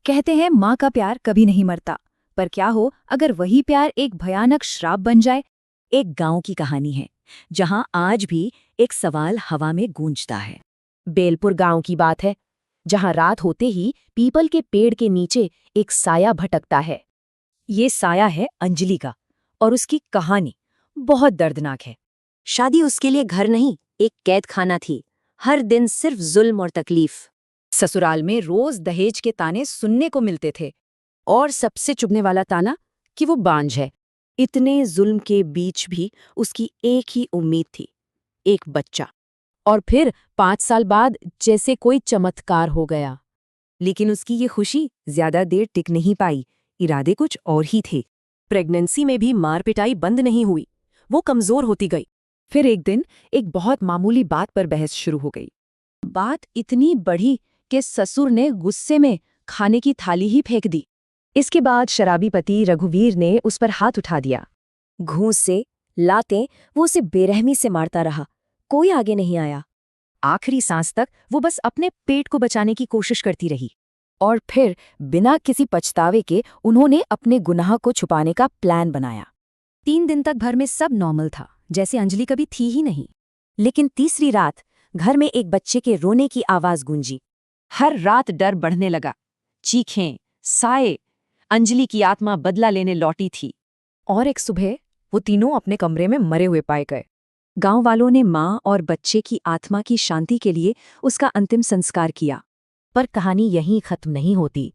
कहते हैं माँ का प्यार कभी नहीं मरता, पर क्या हो अगर वही प्यार एक भयानक श्राप बन जाए। एक गांव की कहानी है जहां आज भी एक सवाल हवा में गूंजता है। बेलपुर गांव की बात है, जहां रात होते ही पीपल के पेड़ के नीचे एक साया भटकता है। ये साया है अंजलि का, और उसकी कहानी बहुत दर्दनाक है। शादी उसके लिए घर नहीं, एक कैद खाना थी। हर दिन सिर्फ जुल्म और तकलीफ। ससुराल में रोज दहेज के ताने सुनने को मिलते थे। और सबसे चुभने वाला ताना कि वो बांझ है। इतने जुल्म के बीच भी उसकी एक ही उम्मीद थी, एक बच्चा। और फिर 5 साल बाद जैसे कोई चमत्कार हो गया। लेकिन उसकी ये खुशी ज्यादा देर टिक नहीं पाई। इरादे कुछ और ही थे। प्रेगनेंसी में भी मार पिटाई बंद नहीं हुई, वो कमजोर होती गई। फिर एक दिन एक बहुत मामूली बात पर बहस शुरू हो गई। बात इतनी बढ़ी कि ससुर ने गुस्से में खाने की थाली ही फेंक दी। इसके बाद शराबी पति रघुवीर ने उस पर हाथ उठा दिया। घूंस से, लाते वो उसे बेरहमी से मारता रहा। कोई आगे नहीं आया। आखिरी सांस तक वो बस अपने पेट को बचाने की कोशिश करती रही। और फिर बिना किसी पछतावे के उन्होंने अपने गुनाह को छुपाने का प्लान बनाया। 3 दिन तक घर में सब नॉर्मल था, जैसे अंजलि कभी थी ही नहीं। लेकिन तीसरी रात घर में एक बच्चे के रोने की आवाज गूंजी। हर रात डर बढ़ने लगा। चीखें, साए, अंजलि की आत्मा बदला लेने लौटी थी। और एक सुबह वो तीनों अपने कमरे में मरे हुए पाए गए। गांव वालों ने माँ और बच्चे की आत्मा की शांति के लिए उसका अंतिम संस्कार किया। पर कहानी यहीं खत्म नहीं होती।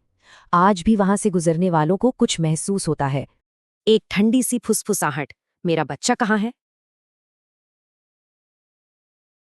आज भी वहां से गुजरने वालों को कुछ महसूस होता है। एक ठंडी सी फुसफुसाहट, मेरा बच्चा कहाँ है?